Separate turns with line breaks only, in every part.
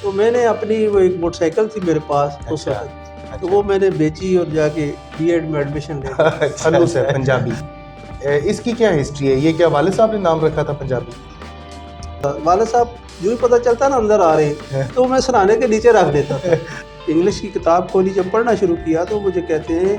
تو میں نے اپنی وہ ایک موٹر سائیکل تھی میرے پاس اس وقت، تو وہ میں نے بیچی اور جا کے بی ایڈ میں ایڈمیشن لے لیا۔
خلوص ہے پنجابی، اس کی کیا ہسٹری ہے؟ یہ کیا والد صاحب نے نام رکھا تھا پنجابی؟
والد صاحب جو ہی پتہ چلتا نا اندر آ رہے ہیں تو میں سرانے کے نیچے رکھ دیتا تھا۔ انگلش کی کتاب کھولی، جب پڑھنا شروع کیا تو مجھے کہتے ہیں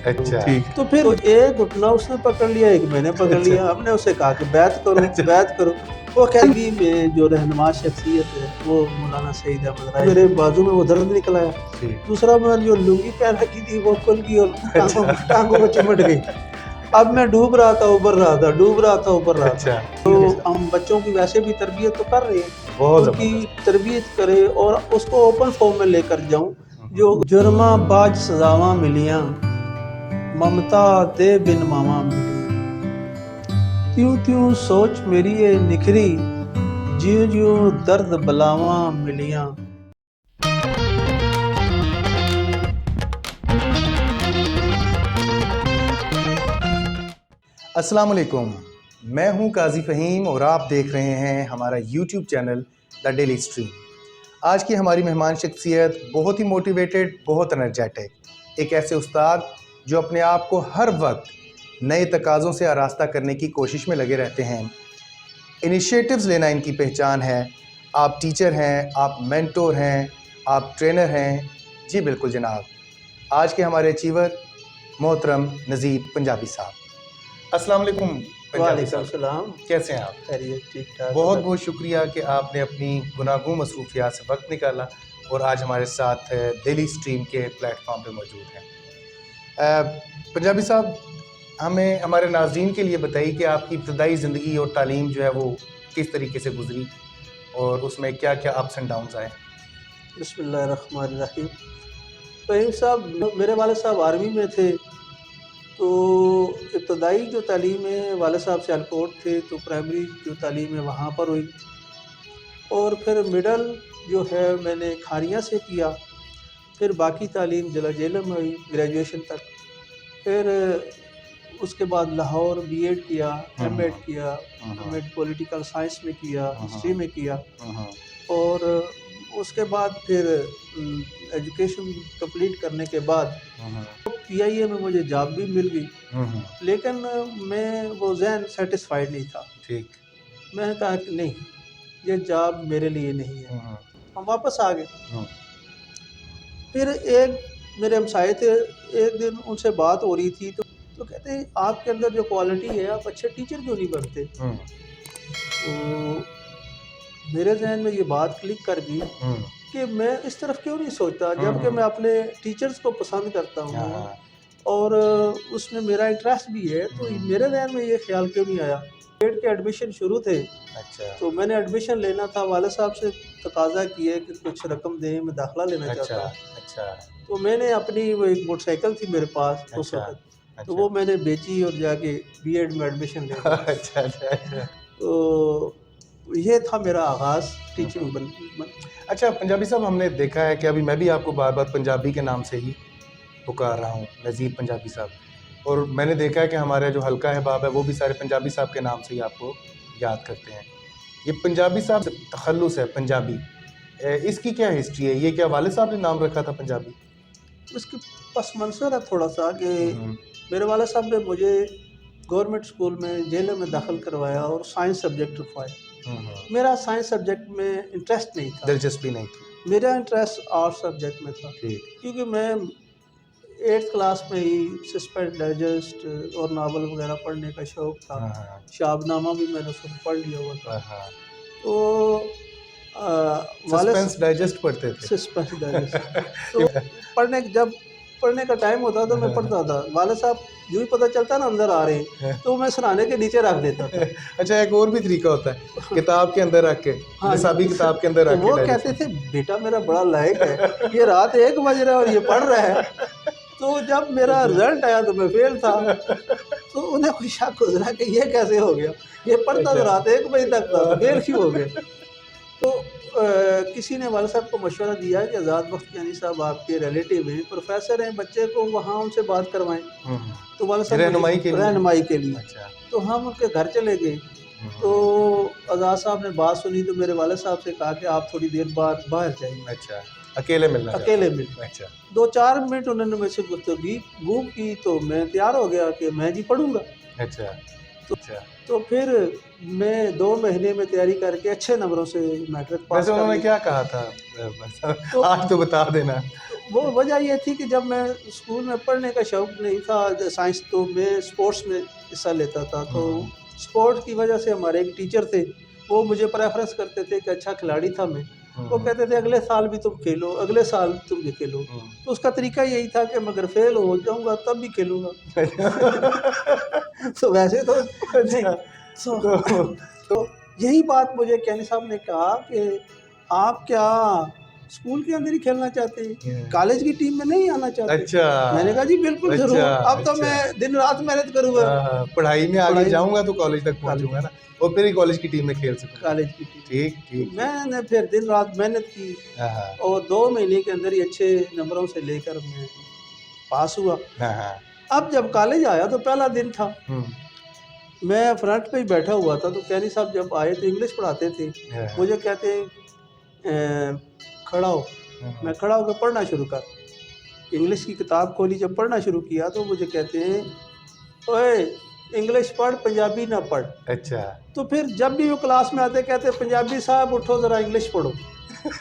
اچھا
ٹھیک، تو پھر ایک گھٹنا اس نے پکڑ لیا، ایک میں نے پکڑ لیا۔ ہم نے اسے کہا کہ بیعت کرو بیعت کرو۔ وہ کہنگی میں جو رہنما شخصیت ہے وہ مولانا سعید احمد رائے، میرے بازو میں وہ درد نکل آیا۔ دوسرا میں جو لنگی پہن رکھی تھی وہ کھل گئی اور ٹانگوں کو چمٹ گئی۔ اب میں ڈوب رہا تھا اوپر رہا تھا، ڈوب رہا تھا اوپر رہا تھا۔ تو ہم بچوں کی ویسے بھی تربیت تو کر رہے ہیں، ان کی تربیت کرے اور اس کو اوپن فارم میں لے کر جاؤں۔ جو جرماں باج سزاواں ملیاں، ممتا دے بن ماواں ملیاں، تیوں تیوں سوچ میری اے نکھری، جیوں جیوں درد بلاواں ملیاں۔
السلام علیکم، میں ہوں قاضی فہیم اور آپ دیکھ رہے ہیں ہمارا YouTube channel the daily stream. آج کی ہماری مہمان شخصیت بہت ہی موٹیویٹڈ، بہت انرجیٹک، ایک ایسے استاد جو اپنے آپ کو ہر وقت نئے تقاضوں سے آراستہ کرنے کی کوشش میں لگے رہتے ہیں۔ انیشیٹوز لینا ان کی پہچان ہے۔ آپ ٹیچر ہیں، آپ مینٹور ہیں، آپ ٹرینر ہیں۔ جی بالکل جناب، آج کے ہمارے اچیور محترم نذیر پنجابی صاحب۔ السلام علیکم پنجابی
وعلیکم
صاحب،
السلام،
کیسے ہیں آپ؟
خیریت، ٹھیک ٹھاک۔
بہت بہت شکریہ کہ آپ نے اپنی گناگوں مصروفیات سے وقت نکالا اور آج ہمارے ساتھ ڈیلی اسٹریم کے پلیٹ فارم پہ موجود ہیں۔ پنجابی صاحب، ہمیں ہمارے ناظرین کے لیے بتائیے کہ آپ کی ابتدائی زندگی اور تعلیم جو ہے وہ کس طریقے سے گزری اور اس میں کیا کیا اپس اینڈ ڈاؤنز آئے؟
بسم اللہ الرحمن الرحیم۔ فہیم صاحب، میرے والد صاحب آرمی میں تھے، تو ابتدائی جو تعلیم ہے والد صاحب سیالکوٹ تھے، تو پرائمری جو تعلیم ہے وہاں پر ہوئی، اور پھر مڈل جو ہے میں نے کھاریاں سے کیا، پھر باقی تعلیم ضلع جہلم میں ہوئی گریجویشن تک، پھر اس کے بعد لاہور بی ایڈ کیا، ایم ایڈ کیا، ایم ایڈ پولیٹیکل سائنس میں کیا، ہسٹری میں کیا، اور اس کے بعد پھر ایجوکیشن کمپلیٹ کرنے کے بعد پی آئی اے میں مجھے جاب بھی مل گئی، لیکن میں وہ ذہن سیٹسفائیڈ نہیں تھا۔
ٹھیک،
میں نے کہا کہ نہیں، یہ جاب میرے لیے نہیں ہے، ہم واپس آ گئے۔ پھر ایک میرے ہمسائے تھے، ایک دن ان سے بات ہو رہی تھی تو کہتے ہیں آپ کے اندر جو کوالٹی ہے آپ اچھے ٹیچر کیوں نہیں بنتے؟ تو میرے ذہن میں یہ بات کلک کر گئی کہ میں اس طرف کیوں نہیں سوچتا، جبکہ میں اپنے ٹیچرز کو پسند کرتا ہوں اور اس میں میرا انٹرسٹ بھی ہے، تو میرے ذہن میں یہ خیال کیوں نہیں آیا۔ ایڈ کے ایڈمیشن شروع تھے، تو میں نے ایڈمیشن لینا تھا، والد صاحب سے تقاضا کیا کہ کچھ رقم دیں، میں داخلہ لینا چاہتا ہوں۔ تو میں نے اپنی وہ ایک موٹر سائیکل تھی میرے پاس اس وقت، تو وہ میں نے بیچی اور جا کے بی ایڈ میں ایڈمیشن لے لیا۔ تو یہ تھا میرا آغاز ٹیچنگ
اچھا پنجابی صاحب، ہم نے دیکھا ہے کہ ابھی میں بھی آپ کو بار بار پنجابی کے نام سے ہی پکار رہا ہوں، نذیر پنجابی صاحب، اور میں نے دیکھا ہے کہ ہمارے جو حلقہ احباب ہے وہ بھی سارے پنجابی صاحب کے نام سے ہی آپ کو یاد کرتے ہیں۔ یہ پنجابی صاحب تخلص ہے پنجابی، اس کی کیا ہسٹری ہے؟ یہ کیا والد صاحب نے نام رکھا تھا پنجابی؟
اس کی پس منظر ہے تھوڑا سا کہ میرے والد صاحب نے مجھے گورنمنٹ اسکول میں جیلم میں داخل کروایا اور سائنس سبجیکٹ رکھوایا۔ میرا سائنس سبجیکٹ میں انٹرسٹ نہیں تھا،
دلچسپی نہیں تھی،
میرا انٹرسٹ آرٹ سبجیکٹ میں تھا، کیونکہ میں 8th کلاس میں ہی سسپینس ڈائجسٹ اور ناول وغیرہ پڑھنے کا شوق تھا، شاب نامہ بھی میں نے اس وقت پڑھ لیا ہوا تھا۔ تو
سسپینس ڈائجسٹ پڑھتے تھے؟
سسپینس ڈائجسٹ تو جب پڑھنے کا ٹائم ہوتا تو میں پڑھتا تھا، والد صاحب جو ہی پتہ چلتا نا اندر آ رہے ہیں تو میں سرانے کے نیچے رکھ دیتا تھا۔
اچھا، ایک اور بھی طریقہ ہوتا ہے کتاب کے اندر رکھ کے، نصابی کتاب کے اندر رکھ کے،
وہ کہتے تھے بیٹا میرا بڑا لائق ہے، یہ رات 1 بج رہا ہے اور یہ پڑھ رہا ہے۔ تو جب میرا رزلٹ آیا تو میں فیل تھا، تو انہیں کوئی شک گزرا کہ یہ کیسے ہو گیا، یہ پڑھتا تو رات 1 بجے تک تھا، فیل کیوں ہو گیا؟ تو کسی نے والد صاحب کو مشورہ دیا کہ آزاد بختیانی صاحب آپ کے ریلیٹیو ہیں، پروفیسر ہیں، بچے کو وہاں ان سے بات کروائیں۔ تو والد صاحب رہنمائی کے لیے، تو ہم ان کے گھر چلے گئے تو آزاد صاحب نے بات سنی تو میرے والد صاحب سے کہا کہ آپ تھوڑی دیر بعد باہر جائیں،
اچھا، اکیلے ملنا
اکیلے ملنا۔
اچھا
2-4 منٹ انہوں نے مجھ سے گفتگو کی تو میں تیار ہو گیا کہ میں جی پڑھوں گا۔
اچھا اچھا۔
تو پھر میں 2 مہینے میں تیاری کر کے اچھے نمبروں سے میٹرک پاس
ویسے
کر
انہوں نے
لی۔
کیا کہا تھا
تو
آج تو بتا دینا۔
وہ وجہ یہ تھی کہ جب میں اسکول میں پڑھنے کا شوق نہیں تھا سائنس، تو میں اسپورٹس میں حصہ لیتا تھا، تو اسپورٹس کی وجہ سے ہمارے ایک ٹیچر تھے، وہ مجھے پریفرنس کرتے تھے کہ اچھا کھلاڑی تھا میں، وہ کہتے تھے اگلے سال بھی تم کھیلو، اگلے سال تم بھی کھیلو۔ تو اس کا طریقہ یہی تھا کہ میں اگر فیل ہو جاؤں گا تب بھی کھیلوں گا۔ تو ویسے تو نہیں۔ تو یہی بات مجھے کینی صاحب نے کہا کہ آپ کیا اسکول کے اندر ہی کھیلنا چاہتے ہیں، کالج کی ٹیم میں نہیں آنا چاہتے؟
اچھا،
میں نے کہا جی بالکل ضرور، اب تو میں دن رات محنت کروں گا،
پڑھائی میں آگے جاؤں گا تو کالج تک پہنچوں گا نا، اور پھر ہی کالج کی ٹیم میں کھیل سکوں گا۔
کالج کی ٹیم
ٹھیک ٹھیک۔
میں نے پھر دن رات محنت کی اور 2 مہینے کے اندر ہی اچھے نمبروں سے لے کر میں پاس ہوا۔ اب جب کالج آیا تو پہلا دن تھا، میں فرنٹ پہ ہی بیٹھا ہوا تھا، تو کینی صاحب جب آئے تو انگلش پڑھاتے تھے، مجھے کہتے ہیں کھڑا ہو، میں کھڑا ہو کے پڑھنا شروع کر، انگلش کی کتاب کھولی، جب پڑھنا شروع کیا تو مجھے کہتے ہیں اوئے انگلش پڑھ پنجابی نہ پڑھ۔
اچھا،
تو پھر جب بھی وہ کلاس میں آتے کہتے پنجابی صاحب اٹھو ذرا انگلش پڑھو۔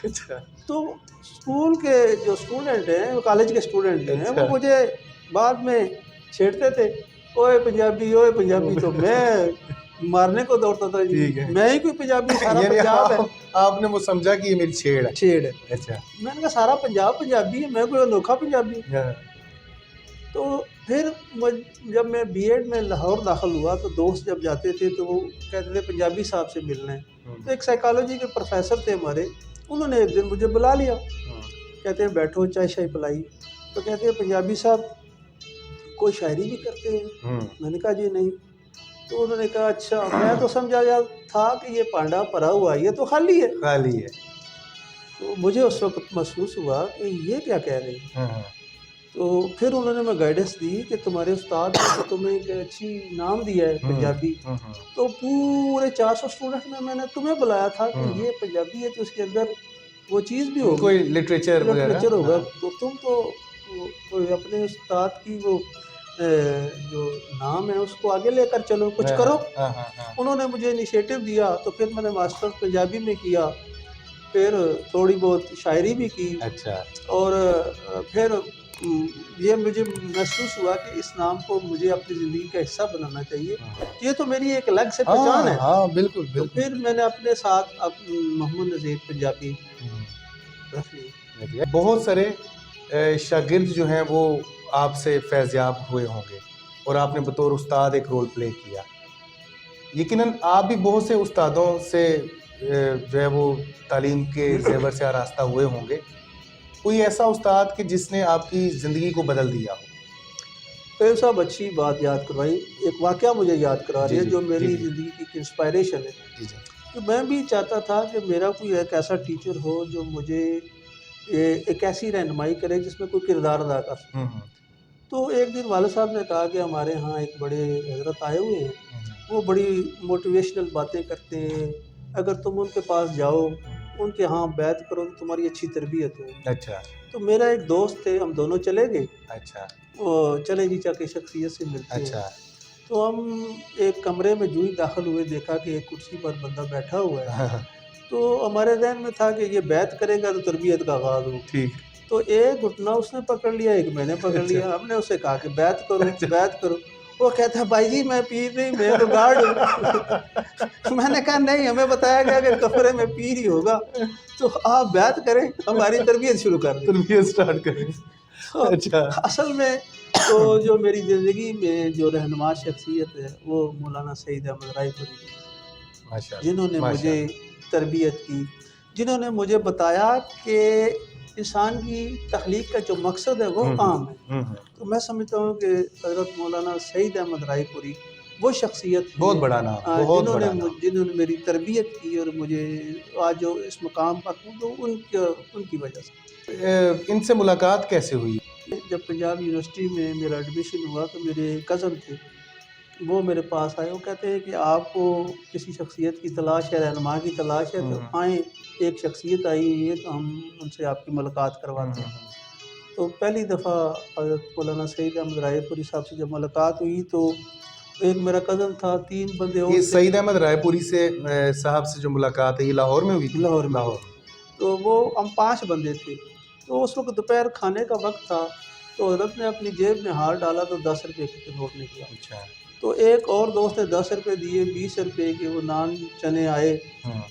اچھا،
تو اسکول کے جو اسٹوڈنٹ ہیں، کالج کے اسٹوڈنٹ جو ہیں، وہ مجھے بعد میں چھیڑتے تھے، اوئے پنجابی، تو میں مارنے کو دوڑتا تھا، میں ہی کوئی پنجابی، سارا پنجاب ہے۔
آپ نے وہ سمجھا کہ یہ میری چھیڑ ہے؟ اچھا،
میں نے کہا سارا پنجاب پنجابی ہے، میں کوئی انوکھا پنجابی ہوں۔ تو پھر جب میں بی ایڈ میں لاہور داخل ہوا تو دوست جب جاتے تھے تو وہ کہتے تھے پنجابی صاحب سے ملنا ہے، تو ایک سائیکالوجی کے پروفیسر تھے ہمارے، انہوں نے ایک دن مجھے بلا لیا، کہتے ہیں بیٹھو چائے شائے پلائی، تو کہتے ہیں پنجابی صاحب کوئی شاعری بھی کرتے ہیں؟ میں نے کہا جی نہیں۔ تو انہوں نے کہا اچھا، میں تو سمجھا تھا کہ یہ پانڈا بھرا ہوا ہے، یہ تو خالی ہے۔ تو مجھے اس وقت محسوس ہوا کہ یہ کیا کہہ رہے ہیں۔ تو پھر انہوں نے میں گائیڈنس دی کہ تمہارے استاد نے تمہیں ایک اچھی نام دیا ہے پنجابی، تو پورے 400 اسٹوڈنٹ میں نے تمہیں بلایا تھا کہ یہ پنجابی ہے تو اس کے اندر وہ چیز بھی ہوگی،
کوئی لٹریچر
ہوگا، تو تم تو اپنے استاد کی وہ جو نام ہے اس کو آگے لے کر چلو، کچھ کرو۔ انہوں نے مجھے انیشیٹو دیا، تو پھر میں نے ماسٹر پنجابی میں کیا، پھر تھوڑی بہت شاعری بھی کی، اور پھر یہ مجھے محسوس ہوا کہ اس نام کو مجھے اپنی زندگی کا حصہ بنانا چاہیے، یہ تو میری ایک الگ سے پہچان ہے۔
بالکل
تو پھر میں نے اپنے ساتھ محمد نذیر پنجابی رکھ لی۔
بہت سارے شاگرد جو ہیں وہ آپ سے فیض یاب ہوئے ہوں گے، اور آپ نے بطور استاد ایک رول پلے کیا، یقیناً آپ بھی بہت سے استادوں سے جو ہے وہ تعلیم کے زیور سے آراستہ ہوئے ہوں گے، کوئی ایسا استاد کہ جس نے آپ کی زندگی کو بدل دیا ہو؟
فیض صاحب اچھی بات یاد کروائی، ایک واقعہ مجھے یاد کرا رہی ہے جو میری زندگی کی ایک انسپائریشن ہے، کہ میں بھی چاہتا تھا کہ میرا کوئی ایک ایسا ٹیچر ہو جو مجھے ایک ایسی رہنمائی کرے جس میں کوئی کردار ادا کر سکے۔ تو ایک دن والد صاحب نے کہا کہ ہمارے ہاں ایک بڑے حضرت آئے ہوئے ہیں، وہ بڑی موٹیویشنل باتیں کرتے ہیں، اگر تم ان کے پاس جاؤ، ان کے ہاں بیعت کرو تو تمہاری اچھی تربیت ہو۔
اچھا،
تو میرا ایک دوست تھے، ہم دونوں چلے گئے،
اچھا،
چلے جی چا کے شخصیت سے ملتے ہیں۔
اچھا،
تو ہم ایک کمرے میں جو ہی داخل ہوئے دیکھا کہ ایک کرسی پر بندہ بیٹھا ہوا ہے، تو ہمارے ذہن میں تھا کہ یہ بیعت کرے گا تو تربیت کا آغاز ہو۔
ٹھیک،
تو ایک گھٹنا اس نے پکڑ لیا، ایک میں نے پکڑ لیا، ہم نے اسے کہا کہ بیعت کرو، بیعت کرو۔ وہ کہتا ہے بھائی جی میں پیر نہیں، میں تو گارڈ ہوں۔ میں نے کہا نہیں، ہمیں بتایا گیا کہ کفرے میں پیر ہی ہوگا، تو آپ بیعت کریں، ہماری تربیت شروع کر دیں،
تربیت سٹارٹ کریں۔ اچھا،
اصل میں تو جو میری زندگی میں جو رہنما شخصیت ہے وہ مولانا سعید احمد رائے پوری، جنہوں نے مجھے تربیت کی، جنہوں نے مجھے بتایا کہ انسان کی تخلیق کا جو مقصد ہے وہ کام ہے۔ تو میں سمجھتا ہوں کہ حضرت مولانا سعید احمد رائے پوری وہ شخصیت ہے،
بہت بڑا نام، بہت بڑا نام،
جنہوں نے میری تربیت کی اور مجھے آج جو اس مقام پر ہوں تو ان کی وجہ سے۔
ان سے ملاقات کیسے ہوئی؟
جب پنجاب یونیورسٹی میں میرا ایڈمیشن ہوا تو میرے کزن تھے، وہ میرے پاس آئے، وہ کہتے ہیں کہ آپ کو کسی شخصیت کی تلاش ہے، رہنما کی تلاش ہے، تو آئیں، ایک شخصیت آئی ہوئی ہے تو ہم ان سے آپ کی ملاقات کرواتے ہیں۔ تو پہلی دفعہ حضرت مولانا سعید احمد رائے پوری صاحب سے جب ملاقات ہوئی تو ایک میرا کزن تھا، 3 بندے اور
یہ
تھے۔
سعید احمد رائے پوری سے صاحب سے جو ملاقات ہے یہ لاہور میں ہوئی تھی؟
لاہور میں۔ تو وہ ہم 5 بندے تھے، تو اس وقت دوپہر کھانے کا وقت تھا، تو حضرت نے اپنی جیب میں ہاتھ ڈالا تو 10 روپے کے نوٹ نکلا۔
اچھا۔
تو ایک اور دوست نے 10 روپے دیے، 20 روپے کے وہ نان چنے آئے،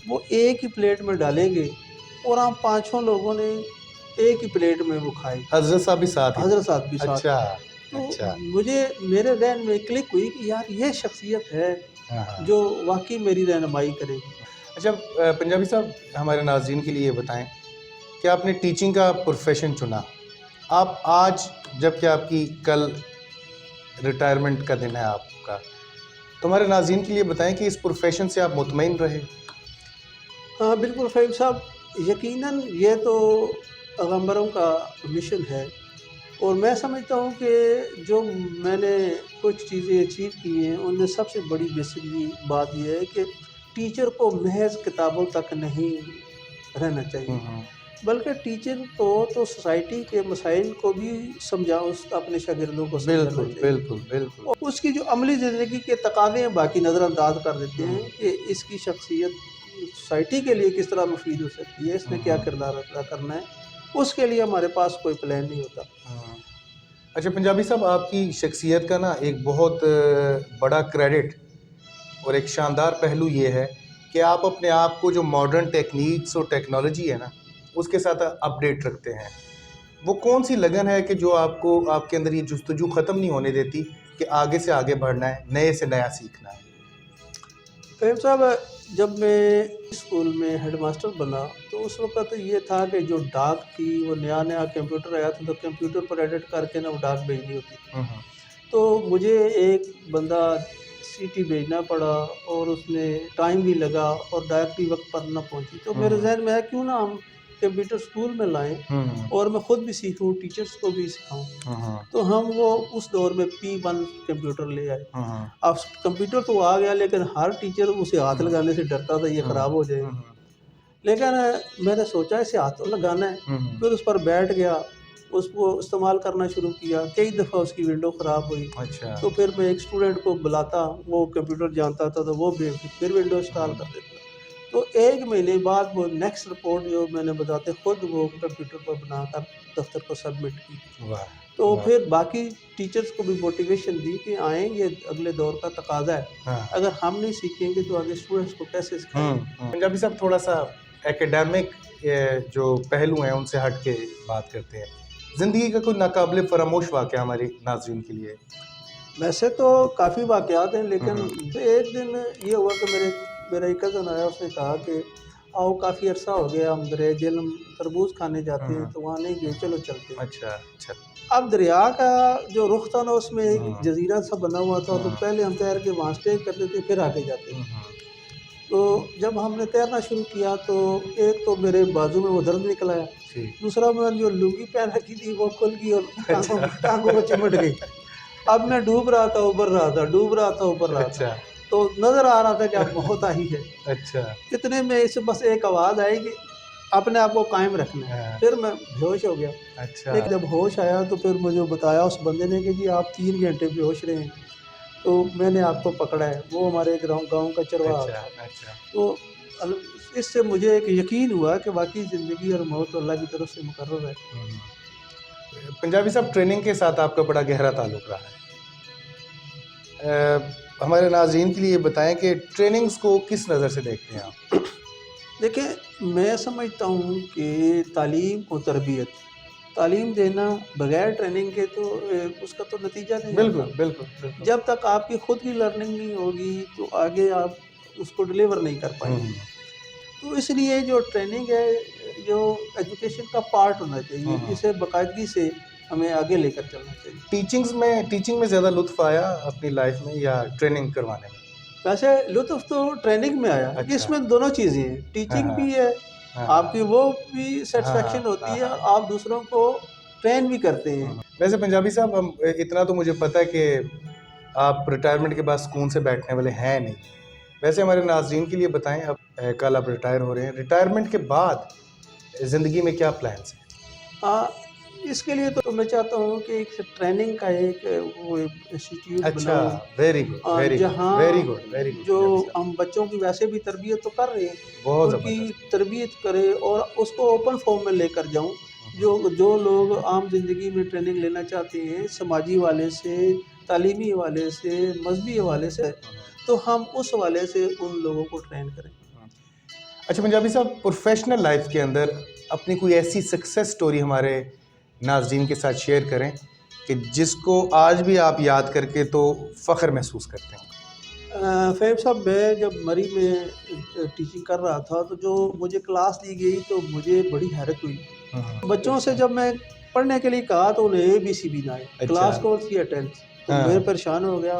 وہ ایک ہی پلیٹ میں ڈالیں گے اور ہم 5 لوگوں نے ایک ہی پلیٹ میں وہ کھائے۔
حضرت صاحب بھی ساتھ ہی؟
حضرت صاحب بھی ساتھ۔
اچھا
تو
اچھا۔
مجھے میرے ذہن میں کلک ہوئی کہ یار یہ شخصیت ہے جو واقعی میری رہنمائی کرے گی۔
اچھا پنجابی صاحب، ہمارے ناظرین کے لیے یہ بتائیں کہ آپ نے ٹیچنگ کا پروفیشن چنا، آپ آج جب کہ آپ کی کل ریٹائرمنٹ کا دن ہے آپ کا، تو ہمارے ناظرین کے لیے بتائیں کہ اس پروفیشن سے آپ مطمئن رہے؟
ہاں بالکل فہیم صاحب، یقیناً یہ تو پیغمبروں کا مشن ہے، اور میں سمجھتا ہوں کہ جو میں نے کچھ چیزیں اچیو کی ہیں ان میں سب سے بڑی بیسکلی بات یہ ہے کہ ٹیچر کو محض کتابوں تک نہیں رہنا چاہیے، بلکہ ٹیچر کو تو سوسائٹی کے مسائل کو بھی اپنے شاگردوں کو سمجھانا چاہیے۔
بالکل بالکل۔
اور اس کی جو عملی زندگی کے تقاضے ہیں باقی نظر انداز کر دیتے ہیں کہ اس کی شخصیت سوسائٹی کے لیے کس طرح مفید ہو سکتی ہے، اس نے کیا کردار ادا کرنا ہے، اس کے لیے ہمارے پاس کوئی پلان نہیں ہوتا۔
اچھا پنجابی صاحب، آپ کی شخصیت کا نا ایک بہت بڑا کریڈٹ اور ایک شاندار پہلو یہ ہے کہ آپ اپنے آپ کو جو ماڈرن ٹیکنیکس اور ٹیکنالوجی ہے نا اس کے ساتھ اپڈیٹ رکھتے ہیں۔ وہ کون سی لگن ہے کہ جو آپ کے اندر یہ جستجو ختم نہیں ہونے دیتی کہ آگے سے آگے بڑھنا ہے، نئے سے نیا سیکھنا ہے؟
فہیم صاحب، جب میں اسکول میں ہیڈ ماسٹر بنا تو اس وقت یہ تھا کہ جو ڈاک تھی وہ نیا کمپیوٹر آیا تھا، تو کمپیوٹر پر ایڈٹ کر کے نا وہ ڈاک بھیجنی ہوتی تھی۔ تو مجھے ایک بندہ سیٹی بھیجنا پڑا اور اس میں ٹائم بھی لگا اور ڈاک بھی وقت پر نہ پہنچی، تو میرے ذہن میں ہے کیوں نہ ہم کمپیوٹر اسکول میں لائیں اور میں خود بھی سیکھوں، ٹیچرز کو بھی سکھاؤں۔ تو ہم وہ اس دور میں P1 کمپیوٹر لے آئے۔ اب کمپیوٹر تو آ گیا لیکن ہر ٹیچر اسے ہاتھ لگانے سے ڈرتا تھا یہ خراب ہو جائے، لیکن میں نے سوچا اسے ہاتھ لگانا ہے، پھر اس پر بیٹھ گیا، اس کو استعمال کرنا شروع کیا، کئی دفعہ اس کی ونڈو خراب ہوئی، تو پھر میں ایک اسٹوڈنٹ کو بلاتا، وہ کمپیوٹر جانتا تھا تو وہ پھر ونڈو انسٹال کر دیتا۔ تو 1 مہینے بعد وہ نیکسٹ رپورٹ جو میں نے بتاتے خود وہ کمپیوٹر پر بنا کر دفتر کو سبمٹ کی۔ تو پھر باقی ٹیچرز کو بھی موٹیویشن دی کہ آئیں، یہ اگلے دور کا تقاضا ہے، اگر ہم نہیں سیکھیں گے تو آگے اسٹوڈنٹس کو کیسے سکھائیں گے۔
پنجابی صاحب، تھوڑا سا ایکیڈیمک جو پہلو ہیں ان سے ہٹ کے بات کرتے ہیں، زندگی کا کوئی ناقابل فراموش واقعہ ہمارے ناظرین کے لیے؟
ویسے تو کافی واقعات ہیں، لیکن ایک دن یہ ہوا کہ میرا ایک کزن آیا، اس نے کہا کہ آؤ کافی عرصہ ہو گیا ہم دریا جہلم تربوز کھانے جاتے ہیں تو وہاں نہیں گئے، چلو چلتے ہیں۔
اچھا اچھا۔
اب دریا کا جو رخ تھا نا اس میں ایک جزیرہ سا بنا ہوا تھا، تو پہلے ہم تیر کے وہاں اسٹے کرتے تھے پھر آگے جاتے تھے۔ تو جب ہم نے تیرنا شروع کیا تو ایک تو میرے بازو میں وہ درد نکل آیا، دوسرا میں جو لنگی پہن رکھی تھی وہ کھل گئی اور ٹانگوں میں چمٹ گئی۔ اب میں ڈوب رہا تھا اوپر رہا تھا، ڈوب رہا تھا اوپر رہا تھا، تو نظر آ رہا تھا کہ اب بہت آئی ہے۔
اچھا۔
اتنے میں اس بس ایک آواز آئی کہ اپنے آپ کو قائم رکھنا ہے، پھر میں بے ہوش ہو گیا۔ لیکن جب ہوش آیا تو پھر مجھے بتایا اس بندے نے کہ جی آپ 3 گھنٹے بے ہوش رہے ہیں، تو میں نے آپ کو پکڑا ہے، وہ ہمارے گاؤں کا چرواہا تھا۔ تو اس سے مجھے ایک یقین ہوا کہ واقعی زندگی اور موت اللہ کی طرف سے مقرر ہے۔
پنجابی صاحب، ٹریننگ کے ساتھ آپ کا بڑا گہرا تعلق رہا ہے، ہمارے ناظرین کے لیے بتائیں کہ ٹریننگز کو کس نظر سے دیکھتے ہیں آپ؟
دیکھیں، میں سمجھتا ہوں کہ تعلیم اور تربیت، تعلیم دینا بغیر ٹریننگ کے تو اس کا تو نتیجہ نہیں ہے۔
بالکل بالکل۔
جب تک آپ کی خود کی لرننگ نہیں ہوگی تو آگے آپ اس کو ڈلیور نہیں کر پائیں گے۔ تو اس لیے جو ٹریننگ ہے جو ایجوکیشن کا پارٹ ہونا چاہیے، اسے باقاعدگی سے ہمیں آگے لے کر چلنا چاہیے۔
ٹیچنگ میں زیادہ لطف آیا اپنی لائف میں یا ٹریننگ کروانے میں؟
ویسے لطف تو ٹریننگ میں آیا، اس میں دونوں چیزیں ہیں، ٹیچنگ بھی ہے، آپ کی وہ بھی سیٹسفیکشن ہوتی ہے، آپ دوسروں کو ٹرین بھی کرتے ہیں۔
ویسے پنجابی صاحب، اتنا تو مجھے پتہ ہے کہ آپ ریٹائرمنٹ کے بعد سکون سے بیٹھنے والے ہیں نہیں. ویسے ہمارے ناظرین کے لیے بتائیں، اب کل آپ ریٹائر ہو رہے ہیں، ریٹائرمنٹ کے بعد زندگی میں کیا پلانس ہیں؟
اس کے لیے تو میں چاہتا ہوں کہ ایک ٹریننگ کا ایک وہ انسٹیٹیوٹ
اچھا،
بناؤں،
ویری گڈ، ویری گڈ،
جہاں
ویری گڈ، ویری گڈ.
جو ہم بچوں کی ویسے بھی تربیت تو کر رہے ہیں،
بہت
ان کی
زبردست.
تربیت کرے اور اس کو اوپن فارم میں لے کر جاؤں. جو لوگ عام زندگی میں ٹریننگ لینا چاہتے ہیں، سماجی حوالے سے، تعلیمی حوالے سے، مذہبی حوالے سے، تو ہم اس حوالے سے ان لوگوں کو ٹرین کریں.
اچھا پنجابی صاحب، پروفیشنل لائف کے اندر اپنی کوئی ایسی سکسیس سٹوری ہمارے ناظرین کے ساتھ شیئر کریں کہ جس کو آج بھی آپ یاد کر کے تو فخر محسوس کرتے ہیں.
فیب صاحب، میں جب مری میں ٹیچنگ کر رہا تھا تو جو مجھے کلاس دی گئی تو مجھے بڑی حیرت ہوئی. بچوں سے جب میں پڑھنے کے لیے کہا تو انہیں ABC بھی نہ آئے. کلاس کون سی ہے 10th. تو میں پریشان ہو گیا.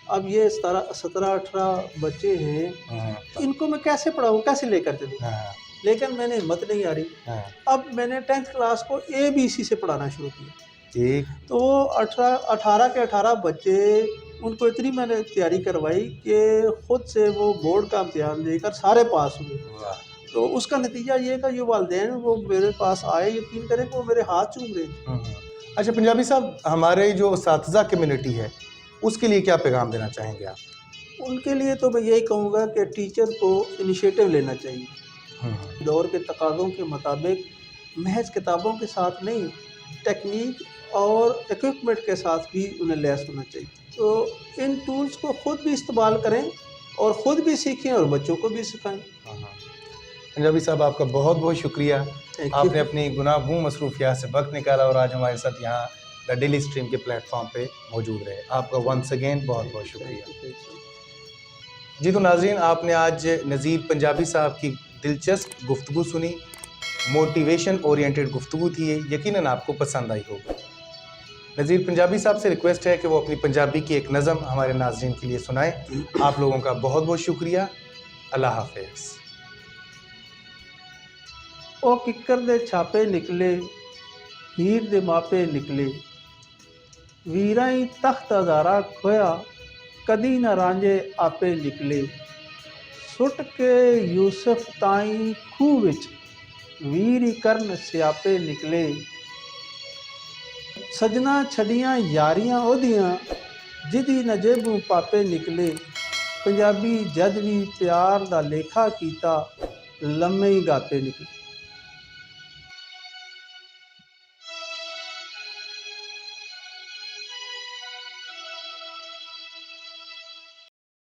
اب یہ 17-18 بچے ہیں، ان کو میں کیسے پڑھاؤں، کیسے لے کر چلوں؟ لیکن میں نے ہمت نہیں آ رہی. اب میں نے 10th کلاس کو ABC سے پڑھانا شروع کیا. تو وہ 18 کے 18 بچے، ان کو اتنی میں نے تیاری کروائی کہ خود سے وہ بورڈ کا امتحان دے کر سارے پاس ہوئے. تو اس کا نتیجہ یہ کہ یہ والدین وہ میرے پاس آئے، یقین کریں کہ وہ میرے ہاتھ چوم رہے تھے.
اچھا پنجابی صاحب، ہمارے جو اساتذہ کمیونٹی ہے اس کے لیے کیا پیغام دینا چاہیں گے آپ؟
ان کے لیے تو میں یہی کہوں گا کہ ٹیچر کو انیشیٹو لینا چاہیے. دور کے تقاضوں کے مطابق محض کتابوں کے ساتھ نہیں، ٹیکنیک اور ایکوپمنٹ کے ساتھ بھی انہیں لیس ہونا چاہیے. تو ان ٹولز کو خود بھی استعمال کریں اور خود بھی سیکھیں اور بچوں کو بھی سکھائیں.
پنجابی صاحب، آپ کا بہت بہت شکریہ. آپ نے اپنی گناہ گوں مصروفیات سے وقت نکالا اور آج ہمارے ساتھ یہاں دا ڈیلی اسٹریم کے پلیٹ فارم پہ موجود رہے. آپ کا ونس اگین بہت بہت شکریہ. جی تو ناظرین، آپ نے آج نذیر پنجابی صاحب کی دلچسپ گفتگو سنی. موٹیویشن اورینٹڈ گفتگو تھی یہ، یقیناً آپ کو پسند آئی ہوگی. نذیر پنجابی صاحب سے ریکویسٹ ہے کہ وہ اپنی پنجابی کی ایک نظم ہمارے ناظرین کے لیے سنائیں. آپ لوگوں کا بہت بہت شکریہ. اللہ حافظ.
او ککر دے چھاپے نکلے، ہیر دے ماپے نکلے، ویرائی تخت ہزارہ کھویا، کدی نہ رانجے آپے نکلے. سٹ کے یوسف تائیں کھوہ وچ، ویری کرن سیاپے نکلے. سجنا چھڑیاں یاریاں اودیاں، جدی نہ جیبوں پاپے نکلے. پنجابی جد بھی پیار دا لیکھا کیتا، لمے ہی گاپے نکلے.